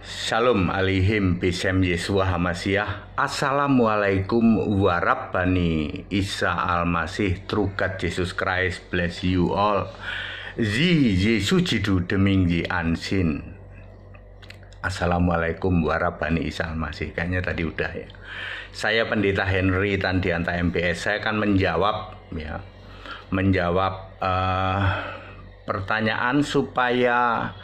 Shalom alaihim bisem Yesua Hamasiah. Assalamualaikum warahmatullahi Isa Al-Masih Trukat Jesus Christ bless you all. Zi Yesus jidu deming di ansin. Assalamualaikum warahmatullahi Isa Al-Masih. Kayaknya tadi udah ya. Saya Pendeta Henry Tandianta MPS. Saya akan menjawab pertanyaan supaya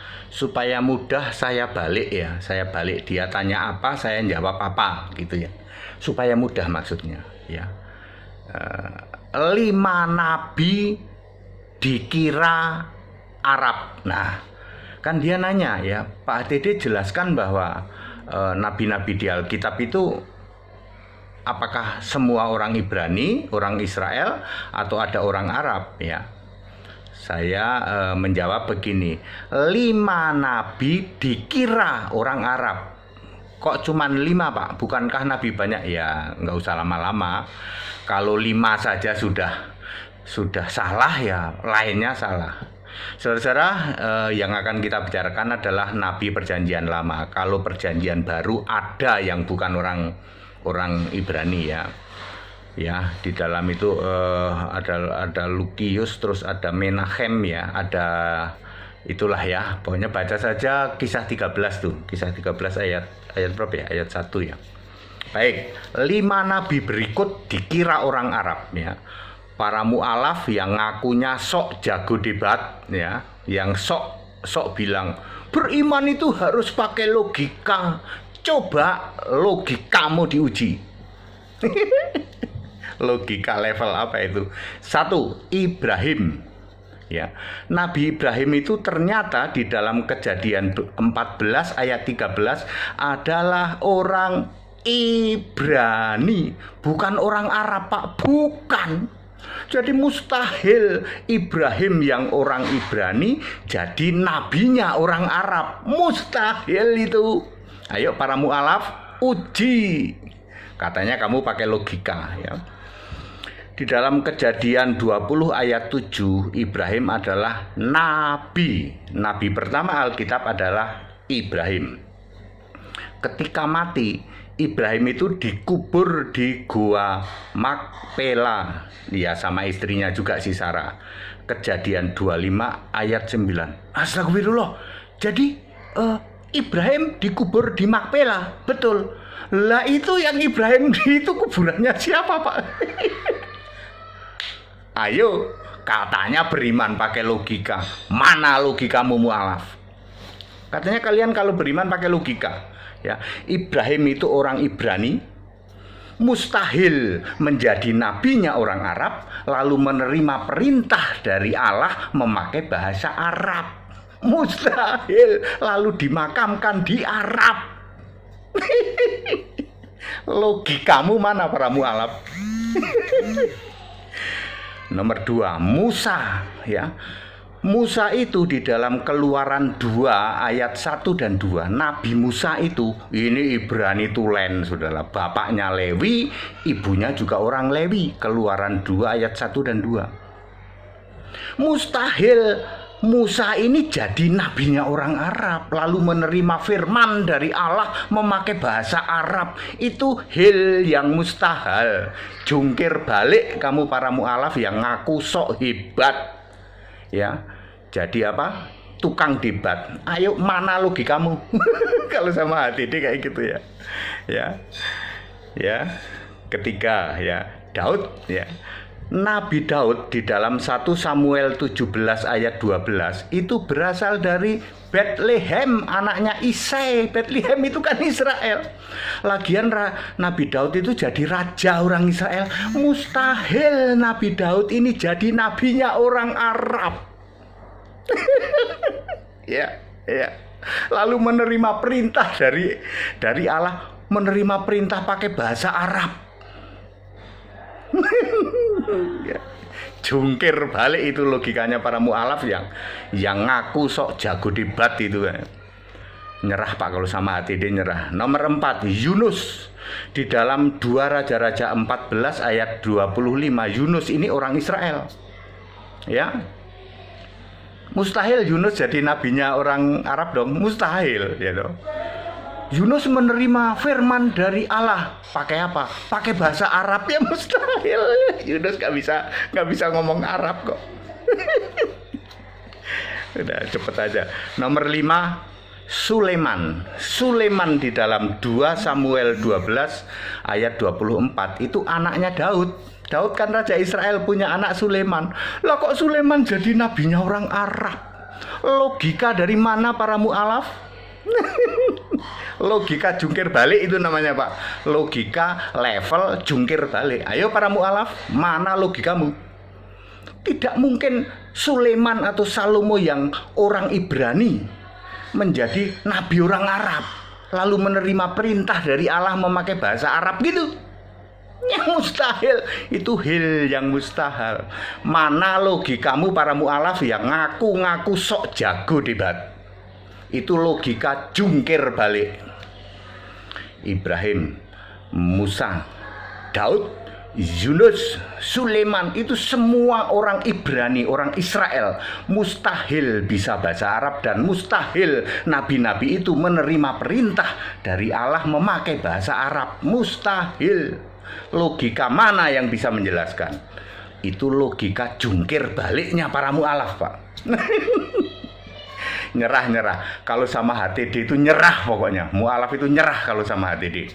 mudah saya balik ya. Saya balik, dia tanya apa, saya jawab apa gitu ya. Supaya mudah maksudnya ya. 5 nabi dikira Arab. Nah, kan dia nanya ya, Pak Dede jelaskan bahwa nabi-nabi di Alkitab itu apakah semua orang Ibrani, orang Israel, atau ada orang Arab ya. Saya menjawab begini, 5 nabi dikira orang Arab. Kok cuman 5 Pak? Bukankah nabi banyak? Ya nggak usah lama-lama. Kalau 5 saja sudah salah ya, lainnya salah. Saudara-saudara, yang akan kita bicarakan adalah nabi perjanjian lama. Kalau perjanjian baru ada yang bukan orang Ibrani ya. Ya, di dalam itu ada Lukius, terus ada Menahem ya, ada itulah ya. Pokoknya baca saja Kisah 13 tuh. Kisah 13 ayat berapa ya? Ayat 1 ya. Baik, 5 nabi berikut dikira orang Arab ya. Para mu'alaf yang ngakunya sok jago debat ya, yang sok bilang beriman itu harus pakai logika. Coba logikamu diuji. Logika level apa itu? 1. Ibrahim ya. Nabi Ibrahim itu ternyata di dalam Kejadian 14 ayat 13 adalah orang Ibrani, bukan orang Arab Pak, bukan. Jadi mustahil Ibrahim yang orang Ibrani jadi nabinya orang Arab. Mustahil itu. Ayo para mu'alaf uji. Katanya kamu pakai logika ya. Di dalam Kejadian 20 ayat 7, Ibrahim adalah nabi. Nabi pertama Alkitab adalah Ibrahim. Ketika mati, Ibrahim itu dikubur di Gua Makpela. Ya, sama istrinya juga si Sarah. Kejadian 25 ayat 9. Astagfirullah. Jadi Ibrahim dikubur di Makpela. Betul. Lah itu yang Ibrahim itu kuburannya siapa Pak? Ayo, katanya beriman pakai logika. Mana logikamu mu'alaf? Katanya kalian kalau beriman pakai logika. Ya, Ibrahim itu orang Ibrani, mustahil menjadi nabinya orang Arab, lalu menerima perintah dari Allah memakai bahasa Arab. Mustahil, lalu dimakamkan di Arab. Logikamu mana para mu'alaf? Nomor 2, Musa ya. Musa itu di dalam Keluaran 2 ayat 1 dan 2. Nabi Musa itu ini Ibrani tulen saudara. Bapaknya Lewi, ibunya juga orang Lewi. Keluaran 2 ayat 1 dan 2. Mustahil Musa ini jadi nabinya orang Arab, lalu menerima firman dari Allah memakai bahasa Arab. Itu hal yang mustahil. Jungkir balik kamu para mu'alaf yang ngaku sok hebat ya. Jadi apa? Tukang debat. Ayo mana logikamu? Kalau sama HTD kayak gitu ya. Ya. Ketiga ya, Daud ya. Nabi Daud di dalam 1 Samuel 17 ayat 12 itu berasal dari Bethlehem, anaknya Isai. Bethlehem itu kan Israel. Lagian Nabi Daud itu jadi raja orang Israel. Mustahil Nabi Daud ini jadi nabinya orang Arab. ya. Lalu menerima perintah dari Allah, menerima perintah pakai bahasa Arab. Jungkir balik itu logikanya para mu'alaf yang ngaku sok jago debat itu kan. Nyerah Pak kalau sama HTD nyerah. Nomor 4, Yunus. Di dalam 2 Raja-Raja 14 ayat 25, Yunus ini orang Israel. Ya. Mustahil Yunus jadi nabinya orang Arab dong, mustahil ya dong. Yunus menerima firman dari Allah. Pakai apa? Pakai bahasa Arab, ya mustahil. Yunus nggak bisa ngomong Arab kok. Udah cepet aja. Nomor 5, Sulaiman. Sulaiman di dalam 2 Samuel 12 ayat 24 itu anaknya Daud. Daud kan raja Israel, punya anak Sulaiman. Lah kok Sulaiman jadi nabinya orang Arab? Logika dari mana para mu'alaf? Logika jungkir balik itu namanya, Pak. Logika level jungkir balik. Ayo para mu'alaf, mana logikamu? Tidak mungkin Sulaiman atau Salomo yang orang Ibrani menjadi nabi orang Arab, lalu menerima perintah dari Allah memakai bahasa Arab gitu. Yang mustahil, itu hil yang mustahil. Mana logikamu para mu'alaf yang ngaku-ngaku sok jago debat? Itu logika jungkir balik. Ibrahim, Musa, Daud, Yunus, Sulaiman, itu semua orang Ibrani, orang Israel. Mustahil bisa bahasa Arab dan mustahil nabi-nabi itu menerima perintah dari Allah memakai bahasa Arab. Mustahil. Logika mana yang bisa menjelaskan? Itu logika jungkir baliknya para mu'alaf, Pak. Nyerah. Kalau sama HTD itu nyerah pokoknya. Mu'alaf itu nyerah kalau sama HTD.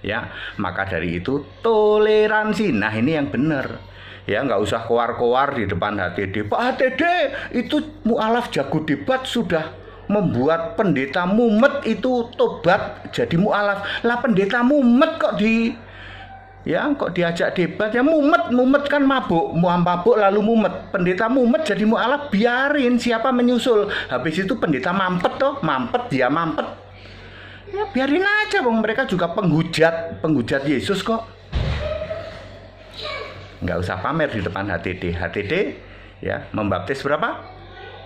Ya, maka dari itu toleransi. Nah, ini yang benar. Ya, nggak usah koar-koar di depan HTD. Pak HTD itu mu'alaf jago debat, sudah membuat pendeta mumet itu tobat jadi mu'alaf. Lah pendeta mumet kok diajak debat, ya mumet kan mabuk lalu mumet. Pendeta mumet jadi mu'alaf, biarin siapa menyusul. Habis itu pendeta mampet dia mampet. Ya biarin aja, bang, mereka juga penghujat Yesus kok. Nggak usah pamer di depan HTD ya membaptis berapa?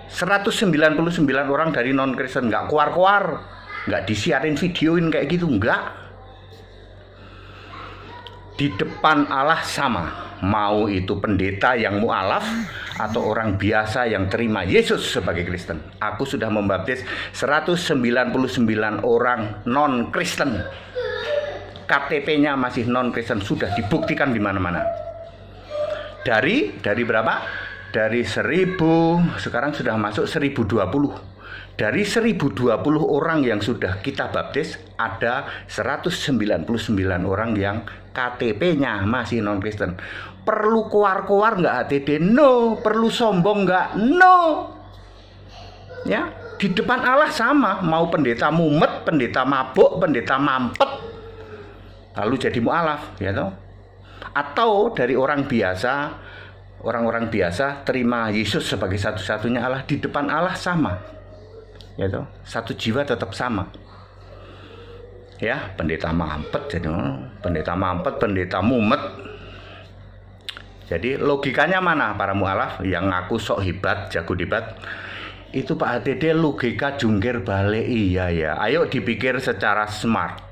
199 orang dari non Kristen. Nggak keluar, nggak disiarin videoin kayak gitu, nggak. Di depan Allah sama, mau itu pendeta yang mu'alaf atau orang biasa yang terima Yesus sebagai Kristen. Aku sudah membaptis 199 orang non Kristen. KTP-nya masih non Kristen, sudah dibuktikan di mana-mana. Dari berapa? Dari 1000, sekarang sudah masuk 1020. Dari 1020 orang yang sudah kita baptis, ada 199 orang yang KTP-nya masih non-Kristen. Perlu koar-koar nggak HTD? No. Perlu sombong nggak? No. Ya, di depan Allah sama. Mau pendeta mumet, pendeta mabuk, pendeta mampet, lalu jadi mu'alaf, ya toh? Atau dari orang biasa terima Yesus sebagai satu-satunya Allah, di depan Allah sama. Ya toh, satu jiwa tetap sama. Ya, pendeta mampet jadi pendeta mumet. Jadi logikanya mana para mu'alaf yang ngaku sok hebat, jago debat? Itu Pak HTD logika jungkir balik. Iya ya. Ayo dipikir secara smart.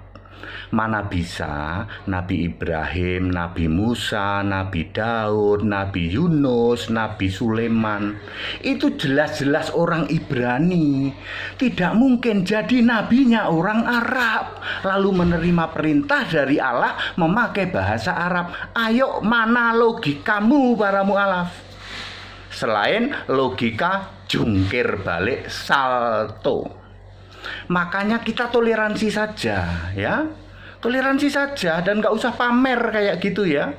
Mana bisa Nabi Ibrahim, Nabi Musa, Nabi Daud, Nabi Yunus, Nabi Sulaiman itu jelas-jelas orang Ibrani. Tidak mungkin jadi nabinya orang Arab lalu menerima perintah dari Allah memakai bahasa Arab. Ayo, mana logikamu para mu'alaf? Selain logika jungkir balik salto. Makanya kita toleransi saja, ya. Toleransi saja dan nggak usah pamer kayak gitu ya.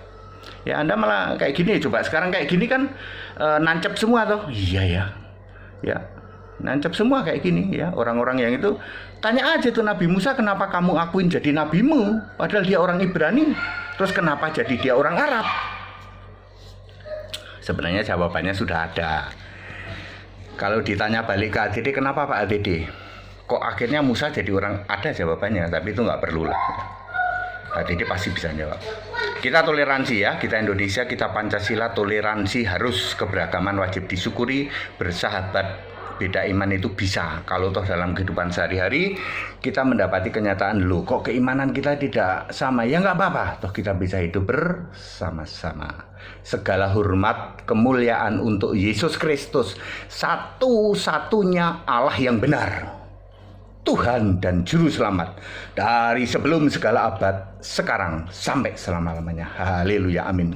Ya Anda malah kayak gini, coba sekarang kayak gini kan nancep semua toh. Iya ya. Ya. Nancep semua kayak gini ya. Orang-orang yang itu tanya aja tuh Nabi Musa, kenapa kamu akuin jadi nabimu padahal dia orang Ibrani? Terus kenapa jadi dia orang Arab? Sebenarnya jawabannya sudah ada. Kalau ditanya balik ke ATD, kenapa Pak ATD? Kok akhirnya Musa jadi orang? Ada jawabannya, tapi itu nggak perlu lah. ATD pasti bisa jawab. Kita toleransi ya, kita Indonesia, kita Pancasila, toleransi harus, keberagaman wajib disyukuri, bersahabat beda iman itu bisa. Kalau toh dalam kehidupan sehari-hari kita mendapati kenyataan, loh kok keimanan kita tidak sama, ya nggak apa-apa, toh kita bisa hidup bersama-sama. Segala hormat, kemuliaan untuk Yesus Kristus, satu-satunya Allah yang benar. Tuhan dan Juru Selamat dari sebelum segala abad, sekarang sampai selama-lamanya. Haleluya, amin.